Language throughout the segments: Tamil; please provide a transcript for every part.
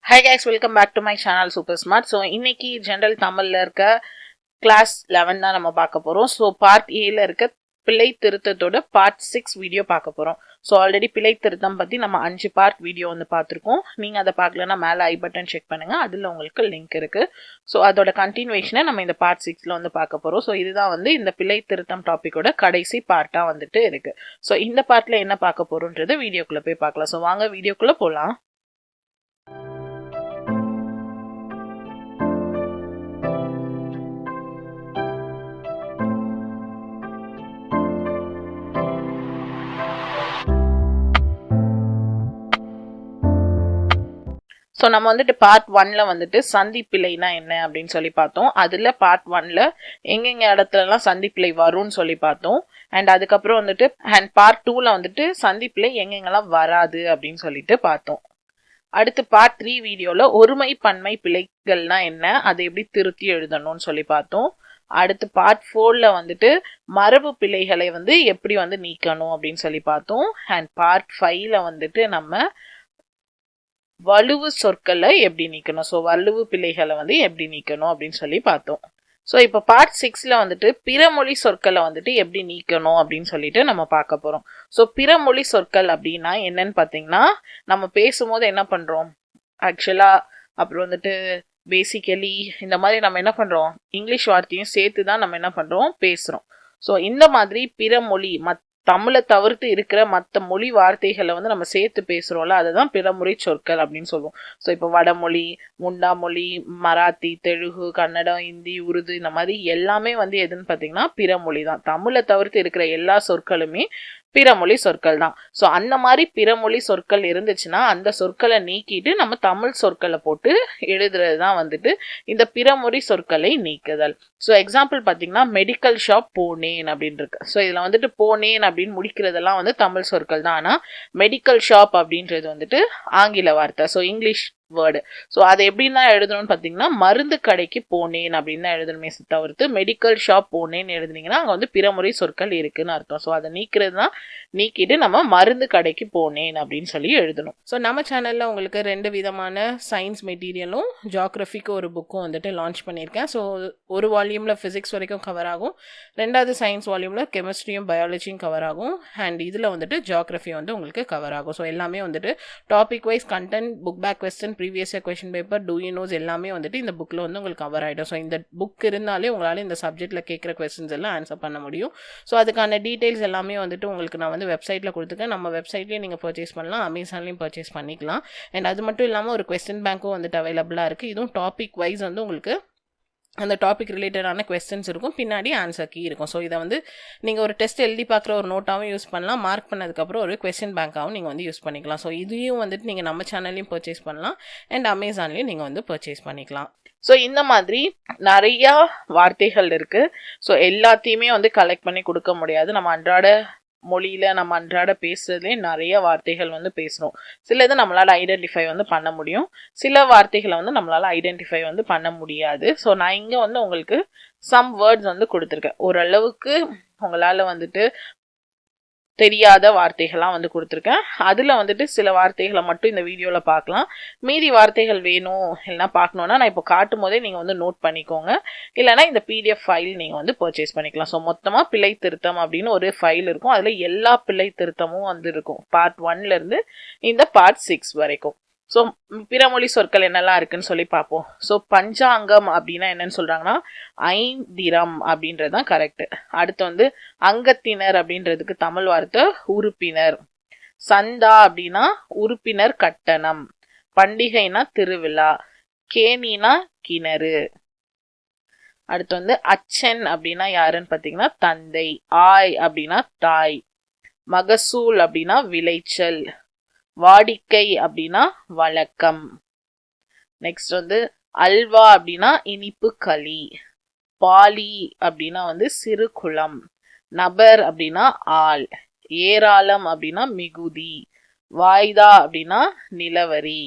Hi guys, welcome back to my channel Super Smart. So இன்னைக்கு ஜெனரல் தமிழ்ல இருக்க கிளாஸ் 11 தான் நம்ம பார்க்க போறோம். ஸோ பார்ட் ஏல இருக்க பிழை திருத்தத்தோட பார்ட் 6 வீடியோ பார்க்க போறோம். ஸோ ஆல்ரெடி பிழை திருத்தம் பத்தி நம்ம 5 பார்ட் வீடியோ வந்து பார்த்துருக்கோம். நீங்க அதை பார்க்கலன்னா மேல ஐ பட்டன் செக் பண்ணுங்க, அதுல உங்களுக்கு லிங்க் இருக்கு. ஸோ அதோட கண்டினியூஷனை நம்ம இந்த பார்ட் 6ல வந்து பார்க்க போறோம். ஸோ இதுதான் வந்து இந்த பிழை திருத்தம் டாபிக்கோட கடைசி பார்ட்டா வந்துட்டு இருக்கு. ஸோ இந்த பார்ட்ல என்ன பார்க்க போறோம்ன்றது வீடியோக்குள்ள போய் பார்க்கலாம். ஸோ வாங்க வீடியோக்குள்ள போலாம். ஸோ நம்ம வந்துட்டு பார்ட் 1ல வந்துட்டு சந்திப்பிழைனா என்ன அப்படின்னு சொல்லி பார்த்தோம். அதில் பார்ட் 1ல எங்கெங்க இடத்துலலாம் சந்திப்பிழை வரும்னு சொல்லி பார்த்தோம். அண்ட் அதுக்கப்புறம் வந்துட்டு பார்ட் 2ல வந்துட்டு சந்திப்பிழை எங்கெங்கெல்லாம் வராது அப்படின்னு சொல்லிட்டு பார்த்தோம். அடுத்து பார்ட் 3 வீடியோவில் ஒருமை பன்மை பிழைகள்னா என்ன, அதை எப்படி திருத்தி எழுதணும்னு சொல்லி பார்த்தோம். அடுத்து பார்ட் 4ல வந்துட்டு மரபு பிழைகளை வந்து எப்படி வந்து நீக்கணும் அப்படின்னு சொல்லி பார்த்தோம். அண்ட் பார்ட் 5ல வந்துட்டு நம்ம வலுவு சொற்களை எப்படி நீக்கணும், ஸோ வலுவு பிழைகளை வந்து எப்படி நீக்கணும் அப்படின்னு சொல்லி பார்த்தோம். ஸோ இப்போ பார்ட் 6ல வந்துட்டு பிறமொழி சொற்களை வந்துட்டு எப்படி நீக்கணும் அப்படின்னு சொல்லிட்டு நம்ம பார்க்க போறோம். ஸோ பிறமொழி சொற்கள் அப்படின்னா என்னன்னு பார்த்தீங்கன்னா, நம்ம பேசும்போது என்ன பண்றோம் ஆக்சுவலா, அப்புறம் வந்துட்டு பேசிக்கலி இந்த மாதிரி நம்ம என்ன பண்றோம், இங்கிலீஷ் வார்த்தையும் சேர்த்து தான் நம்ம என்ன பண்றோம் பேசுறோம். ஸோ இந்த மாதிரி பிறமொழி தமிழை தவிர்த்து இருக்கிற மற்ற மொழி வார்த்தைகளை வந்து நம்ம சேர்த்து பேசுறோம்ல, அதுதான் பிறமொழி சொற்கள் அப்படின்னு சொல்லுவோம். ஸோ இப்போ வடமொழி, முண்டா மொழி, மராத்தி, தெலுங்கு, கன்னடம், ஹிந்தி, உருது இந்த மாதிரி எல்லாமே வந்து எதுன்னு பார்த்தீங்கன்னா பிறமொழி தான். தமிழை தவிர்த்து இருக்கிற எல்லா சொற்களுமே பிறமொழி சொற்கள் தான். ஸோ அந்த மாதிரி பிறமொழி சொற்கள் இருந்துச்சுன்னா அந்த சொற்களை நீக்கிட்டு நம்ம தமிழ் சொற்களை போட்டு எழுதுறது தான் வந்துட்டு இந்த பிறமொழி சொற்களை நீக்குதல். ஸோ எக்ஸாம்பிள் பார்த்தீங்கன்னா மெடிக்கல் ஷாப் போனேன் அப்படின்னு இருக்கு. ஸோ இதில் வந்துட்டு போனேன் அப்படின்னு முடிக்கிறதெல்லாம் வந்து தமிழ் சொற்கள் தான். ஆனால் மெடிக்கல் ஷாப் அப்படின்றது வந்துட்டு ஆங்கில வார்த்தை, ஸோ இங்கிலீஷ் வேர்டு. ஸோ அதை எப்படின்னா எழுதணும்னு பார்த்தீங்கன்னா மருந்து கடைக்கு போனேன் அப்படின்னு தான் எழுதணுமே தவிர்த்து மெடிக்கல் ஷாப் போனேன்னு எழுதுனீங்கன்னா அங்கே வந்து பிறமொழி சொற்கள் இருக்குன்னு அர்த்தம். ஸோ அதை நீக்கிறது தான், நீக்கிட்டு நம்ம மருந்து கடைக்கு போனேன் அப்படின்னு சொல்லி எழுதணும். ஸோ நம்ம சேனலில் உங்களுக்கு 2 விதமான சயின்ஸ் மெட்டீரியலும் ஜியாகிரஃபிக்கு ஒரு புக்கும் வந்துட்டு லான்ச் பண்ணியிருக்கேன். ஸோ ஒரு வால்யூமில் ஃபிசிக்ஸ் வரைக்கும் கவர் ஆகும், 2வது சயின்ஸ் வால்யூமில் கெமிஸ்ட்ரியும் பயாலஜியும் கவர் ஆகும், அண்ட் இதில் வந்துட்டு ஜியாகிரஃபி வந்து உங்களுக்கு கவர் ஆகும். ஸோ எல்லாமே வந்துட்டு topic wise content, book back question, previous year question paper, do you knows எல்லாமே வந்துட்டு இந்த புக்கில் வந்து உங்களுக்கு கவர் ஆகிடும். ஸோ இந்த புக் இருந்தாலே உங்களால் இந்த சப்ஜெக்டில் கேட்குற கொஸ்டின்ஸ் எல்லாம் ஆன்சர் பண்ண முடியும். ஸோ அதுக்கான டீட்டெயில்ஸ் எல்லாமே வந்துட்டு உங்களுக்கு நான் வந்து வெப்சைட்டில் கொடுத்துருக்கேன். நம்ம வெப்சைட்லேயும் நீங்கள் பர்ச்சேஸ் பண்ணலாம், அமேசான்லேயும் பர்ச்சேஸ் பண்ணிக்கலாம். அண்ட் அது மட்டும் இல்லாமல் ஒரு கொஸ்டின் பேங்க்கும் வந்துட்டு அவைலபிளாக இருக்குது. இதுவும் டாபிக் வைஸ் வந்து உங்களுக்கு அந்த டாபிக் ரிலேட்டடான கொஸ்டின்ஸ் இருக்கும், பின்னாடி ஆன்சர் கீ இருக்கும். ஸோ இதை வந்து நீங்கள் ஒரு டெஸ்ட் எழுதி பார்க்குற ஒரு நோட்டாகவும் யூஸ் பண்ணலாம், மார்க் பண்ணதுக்கப்புறம் ஒரு கொஸ்டின் பேங்காகவும் நீங்கள் வந்து யூஸ் பண்ணிக்கலாம். ஸோ இதையும் வந்துட்டு நீங்கள் நம்ம சேனல்லையும் பர்ச்சேஸ் பண்ணலாம் அண்ட் அமேசான்லேயும் நீங்கள் வந்து பர்ச்சேஸ் பண்ணிக்கலாம். ஸோ இந்த மாதிரி நிறையா வார்த்தைகள் இருக்கு. ஸோ எல்லாத்தையுமே வந்து கலெக்ட் பண்ணி கொடுக்க முடியாது. நம்ம அன்றாட மொழியில நம்ம அன்றாட பேசுறதுலேயே நிறைய வார்த்தைகள் வந்து பேசுகிறோம். சில இது நம்மளால் ஐடென்டிஃபை வந்து பண்ண முடியும், சில வார்த்தைகளை வந்து நம்மளால் ஐடென்டிஃபை வந்து பண்ண முடியாது. ஸோ நான் இங்கே வந்து உங்களுக்கு சம் வேர்ட்ஸ் வந்து கொடுத்துருக்கேன். ஓரளவுக்கு உங்களால் வந்துட்டு தெரியாத வார்த்தைகள்லாம் வந்து கொடுத்துருக்கேன். அதில் வந்துட்டு சில வார்த்தைகளை மட்டும் இந்த வீடியோவில் பார்க்கலாம். மீதி வார்த்தைகள் வேணும் இல்லைனா பார்க்கணுன்னா நான் இப்போ காட்டும் போதே நீங்கள் வந்து நோட் பண்ணிக்கோங்க, இல்லைனா இந்த PDF ஃபைல் நீங்கள் வந்து பர்ச்சேஸ் பண்ணிக்கலாம். ஸோ மொத்தமாக பிழை திருத்தம் அப்படின்னு ஒரு ஃபைல் இருக்கும், அதில் எல்லா பிழை திருத்தமும் வந்து இருக்கும், பார்ட் 1லேருந்து இந்த பார்ட் 6 வரைக்கும். ஸோ பிறமொழி சொற்கள் என்னெல்லாம் இருக்குன்னு சொல்லி பார்ப்போம். ஸோ பஞ்சாங்கம் அப்படின்னா என்னன்னு சொல்றாங்கன்னா ஐந்திரம் அப்படின்றது தான் கரெக்ட். அடுத்து வந்து அங்கத்தினர் அப்படின்றதுக்கு தமிழ் வார்த்தை உறுப்பினர். சந்தா அப்படின்னா உறுப்பினர் கட்டணம். பண்டிகைனா திருவிழா. கேணினா கிணறு. அடுத்து வந்து அச்சன் அப்படின்னா யாருன்னு பார்த்தீங்கன்னா தந்தை. ஆய் அப்படின்னா தாய். மகசூல் அப்படின்னா விளைச்சல். வாடிக்கை அப்படின்னா வழக்கம். நெக்ஸ்ட் வந்து அல்வா அப்படின்னா இனிப்பு களி. பாலி அப்படின்னா வந்து சிறு குளம். நபர் அப்படின்னா ஆள். ஏராளம் அப்படின்னா மிகுதி. வாய்தா அப்படின்னா நிலவரி.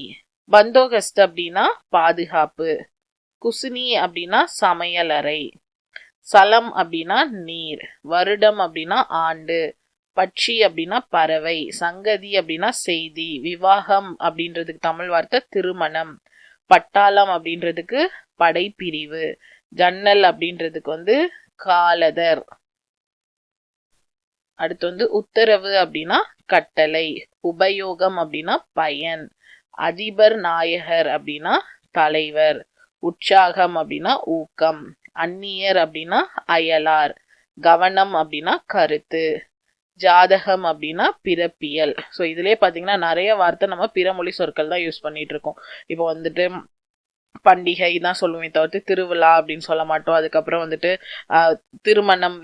பந்தோகஸ்த் அப்படின்னா பாதுகாப்பு. குசினி அப்படின்னா சமையலறை. சலம் அப்படின்னா நீர். வருடம் அப்படின்னா ஆண்டு. பட்சி அப்படின்னா பறவை, சங்கதி அப்படின்னா செய்தி, விவாகம் அப்படின்றதுக்கு தமிழ் வார்த்தை திருமணம், பட்டாளம் அப்படின்றதுக்கு படைப்பிரிவு, ஜன்னல் அப்படின்றதுக்கு காலதர். அடுத்து உத்தரவு அப்படின்னா கட்டளை, உபயோகம் அப்படின்னா பயன், அதிபர் நாயகர் அப்படின்னா தலைவர், உற்சாகம் அப்படின்னா ஊக்கம், அந்நியர் அப்படின்னா அயலார், கவனம் அப்படின்னா கருத்து, ஜாதகம் அப்படின்னா பிறப்பியல். ஸோ இதுலயே பாத்தீங்கன்னா நிறைய வார்த்தை நம்ம பிறமொழி சொற்கள் தான் யூஸ் பண்ணிட்டு இருக்கோம். இப்போ பண்டிகை தான் சொல்லுமே தவிர்த்து திருவிழா அப்படின்னு சொல்ல மாட்டோம். அதுக்கப்புறம் திருமணம்,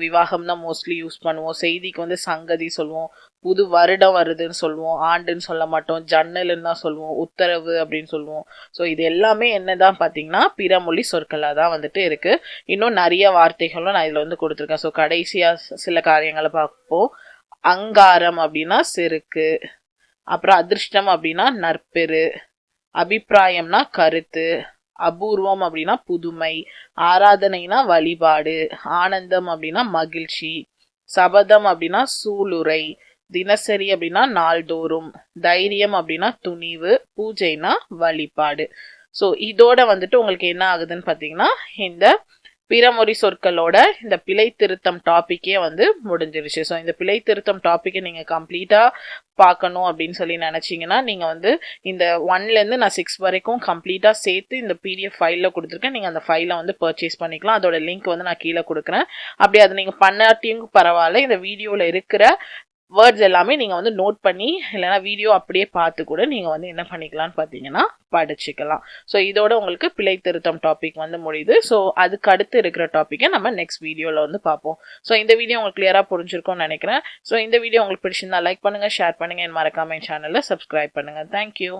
விவாகம் தான் மோஸ்ட்லி யூஸ் பண்ணுவோம். செய்திக்கு சங்கதி சொல்லுவோம். புது வருடம் வருதுன்னு சொல்லுவோம். ஆண்டுன்னு சொல்ல மாட்டோம். ஜன்னல்னு தான் சொல்லுவோம். உத்தரவு அப்படின்னு சொல்லுவோம். ஸோ இது எல்லாமே என்னதான் பாத்தீங்கன்னா பிறமொழி சொற்களாக தான் இருக்கு. இன்னும் நிறைய வார்த்தைகளும் நான் இதுல கொடுத்துருக்கேன். ஸோ கடைசியா சில காரியங்களை பார்ப்போம். அங்காரம் அப்படின்னா செருக்கு, அப்புறம் அதிர்ஷ்டம் அப்படின்னா நற்பெரு, அபிப்பிராயம்னா கருத்து, அபூர்வம் அப்படின்னா புதுமை, ஆராதனைனா வழிபாடு, ஆனந்தம் அப்படின்னா மகிழ்ச்சி, சபதம் அப்படின்னா சூளுரை, தினசரி அப்படின்னா நாள்தோறும், தைரியம் அப்படின்னா துணிவு, பூஜைனா வழிபாடு. ஸோ இதோட உங்களுக்கு என்ன ஆகுதுன்னு பார்த்தீங்கன்னா இந்த பிறமொழி சொற்களோட இந்த பிழை திருத்தம் டாபிக்கே முடிஞ்சிருச்சு. ஸோ இந்த பிழை திருத்தம் டாபிக்கை நீங்கள் கம்ப்ளீட்டாக பார்க்கணும் அப்படின்னு சொல்லி நினச்சிங்கன்னா நீங்கள் இந்த 1லேருந்து நான் 6 வரைக்கும் கம்ப்ளீட்டாக சேர்த்து இந்த பிடிஎஃப் ஃபைலில் கொடுத்துருக்கேன். நீங்கள் அந்த ஃபைலை பர்ச்சேஸ் பண்ணிக்கலாம். அதோட லிங்க் நான் கீழே கொடுக்குறேன். அப்படி அதை நீங்கள் பண்ணாட்டியும் பரவாயில்ல, இந்த வீடியோவில் இருக்கிற வேர்ட்ஸ் எல்லாமே நீங்கள் நோட் பண்ணி இல்லைன்னா வீடியோ அப்படியே பார்த்து கூட நீங்கள் என்ன பண்ணிக்கலாம்னு பார்த்தீங்கன்னா படிச்சுக்கலாம். ஸோ இதோட உங்களுக்கு பிழை திருத்தம் டாபிக் முடியுது. ஸோ அதுக்கு அடுத்து இருக்கிற டாப்பிக்கை நம்ம நெக்ஸ்ட் வீடியோவில் பார்ப்போம். ஸோ இந்த வீடியோ உங்களுக்கு கிளியராக புரிஞ்சிருக்கும்னு நினைக்கிறேன். ஸோ இந்த வீடியோ உங்களுக்கு பிடிச்சிருந்தா லைக் பண்ணுங்கள், ஷேர் பண்ணுங்கள், மறக்காம என் சேனலை சப்ஸ்கிரைப் பண்ணுங்கள். தேங்க்யூ.